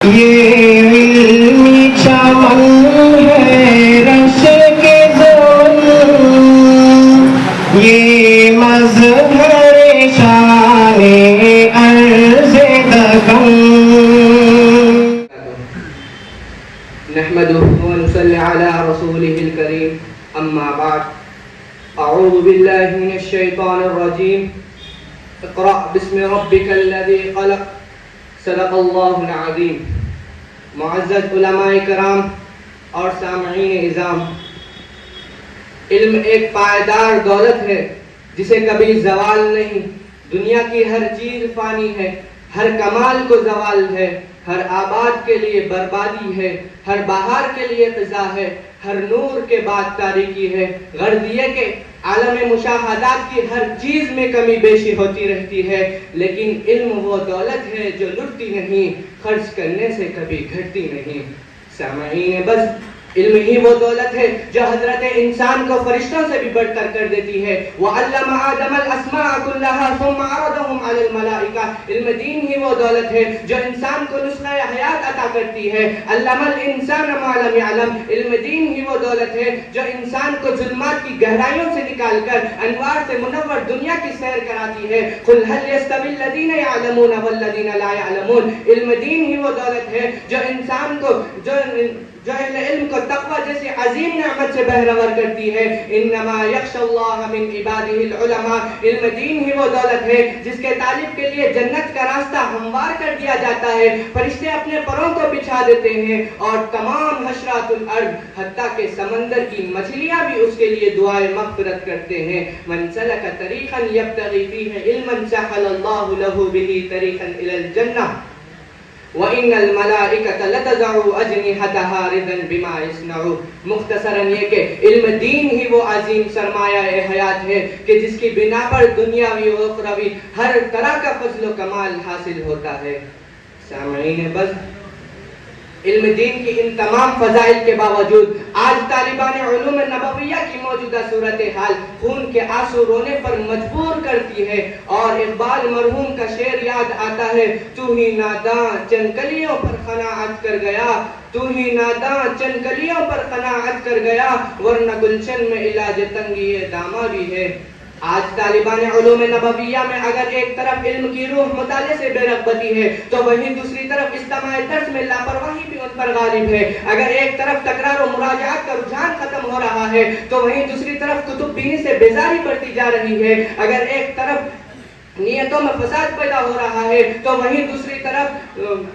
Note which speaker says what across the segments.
Speaker 1: یہ علمی چمن ہے رش کے دون، یہ مظہر شان عرض دکن۔
Speaker 2: نحمده ونصلي على رسوله الكريم أما بعد أعوذ بالله من الشيطان الرجيم اقرأ باسم ربك الذي خلق صدق الله العظيم۔ معزز علماء کرام اور سامعین اعظام، علم ایک پائیدار دولت ہے جسے کبھی زوال نہیں۔ دنیا کی ہر چیز فانی ہے، ہر کمال کو زوال ہے، ہر آباد کے لیے بربادی ہے، ہر بہار کے لیے خزاں ہے، ہر نور کے بعد تاریکی ہے۔ غرض یہ کہ عالم مشاہدات کی ہر چیز میں کمی بیشی ہوتی رہتی ہے، لیکن علم وہ دولت ہے جو لٹتی نہیں، خرچ کرنے سے کبھی گھٹتی نہیں۔ سامعین بس، علم ہی وہ دولت ہے جو حضرت انسان کو فرشتوں سے بھی بڑھ کر کر دیتی ہے۔ وَعَلَّمَ آدَمَ الْأَسْمَاءَ كُلَّهَا ثُمَّ عَرَضَهُمْ عَلَى الْمَلَائِكَةِ۔ علم دین ہی وہ دولت ہے جو انسان کو نسخہ حیات عطا کرتی ہے۔ عَلَّمَ الْإِنسَانَ مَا لَمْ يَعْلَمْ۔ علم دین ہی وہ دولت ہے جو انسان کو ظلمات کی گہرائیوں سے نکال کر انوار سے منور دنیا کی سیر کراتی ہے۔ قُلْ هَلْ يَسْتَوِي الَّذِينَ يَعْلَمُونَ وَالَّذِينَ لَا يَعْلَمُونَ۔ علم دین ہی وہ دولت ہے جو انسان کو جو اہل علم کو تقوی جیسی عظیم نعمت سے بہرور کرتی ہے۔ انما یخشی اللہ من عبادہ العلماء۔ علم دین ہی وہ دولت ہے جس کے طالب کے لیے جنت کا راستہ ہموار کر دیا جاتا ہے۔ فرشتے اپنے پروں کو بچھا دیتے ہیں اور تمام حشرات الارض حتیٰ کہ سمندر کی مچھلیاں بھی اس کے لیے دعائے مغفرت کرتے ہیں۔ من سلک طریقا یبتغی فیہ علما سہل اللہ لہ بہ طریقا الی الجنہ وَإِنَّ الْمَلَائِكَةَ لَتَضَعُ أَجْنِحَتَهَا رِضًا بِمَا يَصْنَعُونَ۔ مختصراً یہ کہ علم دین ہی وہ عظیم سرمایہ حیات ہے کہ جس کی بنا پر دنیاوی و اخروی ہر طرح کا فضل و کمال حاصل ہوتا ہے۔ سامعین بس، علم دین کی ان تمام فضائل کے باوجود آج طالبان علوم نبویہ کی موجودہ صورتحال خون کے آنسو رونے پر مجبور کرتی ہے، اور اقبال مرحوم کا شعر یاد آتا ہے، تو ہی ناداں چند کلیوں پر قناعت کر گیا، تو ہی ناداں چند کلیوں پر قناعت کر گیا، ورنہ گلشن میں علاج تنگی دامہ بھی ہے۔ آج طالبان علوم نبویہ میں اگر ایک طرف علم کی روح مطالعے سے بے رغبتی ہے تو وہیں دوسری طرف استماع درس میں لاپرواہی بھی ان پر غالب ہے۔ اگر ایک طرف تکرار و مراجعات کا رجحان ختم ہو رہا ہے تو وہیں دوسری طرف کتب بینی سے بیزاری بڑھتی جا رہی ہے۔ اگر ایک طرف نیتوں میں فساد پیدا ہو رہا ہے تو وہیں دوسری طرف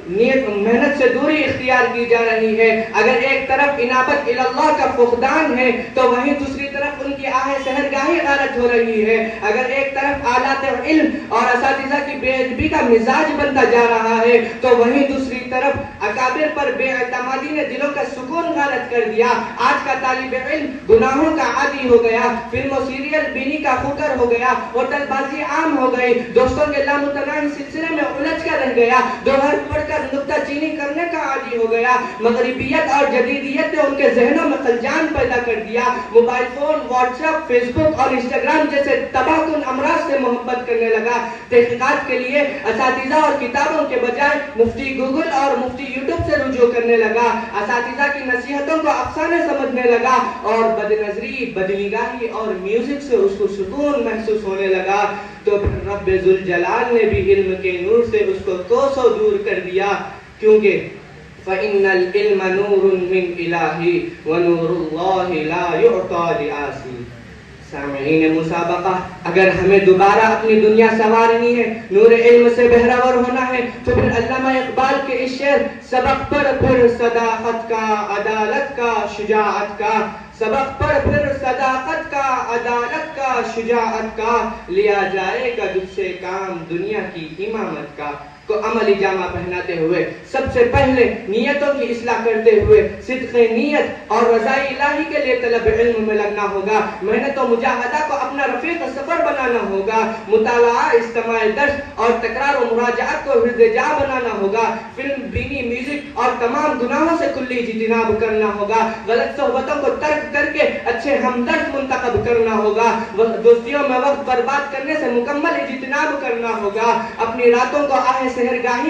Speaker 2: محنت سے دوری اختیار کی جا رہی ہے۔ اگر ایک طرف انابت اللہ کا فقدان ہے تو وہیں دوسری طرف ان کی آہ سحرگاہی غارت ہو رہی ہے۔ اگر ایک طرف آلات علم اور اساتذہ کی بے ادبی کا مزاج بنتا جا رہا ہے تو وہیں دوسری طرف اکابر پر بے اعتمادی نے دلوں کا سکون غارت کر دیا۔ آج کا طالب علم گناہوں کا عادی ہو گیا، فلم و سیریل بینی کا خوکر ہو گیا، ہوٹل بازی عام ہو گئی، دوستوں کے لامتناہی سلسلے میں الجھ کر رہ گیا، دوہر پڑھ کر نکتہ چینی کرنے کا عادی ہو گیا۔ مغربیت اور جدیدیت نے ان کے ذہنوں میں خلجان پیدا کر دیا۔ Mobile phone, WhatsApp, Facebook اور انسٹاگرام جیسے تباہ کن امراض سے محبت کرنے لگا۔ تحقیقات کے لیے اساتذہ اور کتابوں کے بجائے مفتی گوگل اور مفتی یوٹیوب سے رجوع کرنے لگا۔ اساتذہ کی نصیحتوں کو افسانے سمجھنے لگا اور بد نظری، بدنگاہی اور میوزک سے اس کو سکون محسوس ہونے لگا۔ تو پھر رب ذوالجلال نے بھی علم کے نور سے اس کو کوسوں دور کر دیا، کیونکہ فَإِنَّ الْعِلْمَ نُورٌ مِّنْ إِلَٰهِ وَنُورُ اللَّهِ لَا يُعْطَىٰ لِعَاصٍ۔ سامعین مسابقہ، اگر ہمیں دوبارہ اپنی دنیا سنوارنی ہے، نور علم سے بہرور ہونا ہے، تو پھر علامہ اقبال کے اس شعر سبق پر پھر صداقت کا، عدالت کا، شجاعت کا، سبق پر پھر صداقت کا، عدالت کا، شجاعت کا، لیا جائے گا تجھ سے کام دنیا کی امامت کا، کو عملی جامہ پہناتے ہوئے سب سے پہلے نیتوں کی اصلاح کرتے ہوئے صدق نیت اور رضائی الہی کے لیے طلب علم میں لگنا ہوگا۔ محنت و مجاہدہ کو اپنا رفیق سفر بنانا ہوگا۔ مطالعہ، استماع درس اور تکرار و مراجعات کو حرز جا بنانا ہوگا۔ فلم بینی، میوزک اور تمام گناہوں سے کلی اجتناب کرنا ہوگا۔ غلط صحبتوں کو ترک کر کے اچھے ہمدرد منتخب کرنا ہوگا۔ دوستیوں میں وقت برباد کرنے سے مکمل اجتناب کرنا ہوگا۔ اپنی راتوں کو آہ سحرگاہی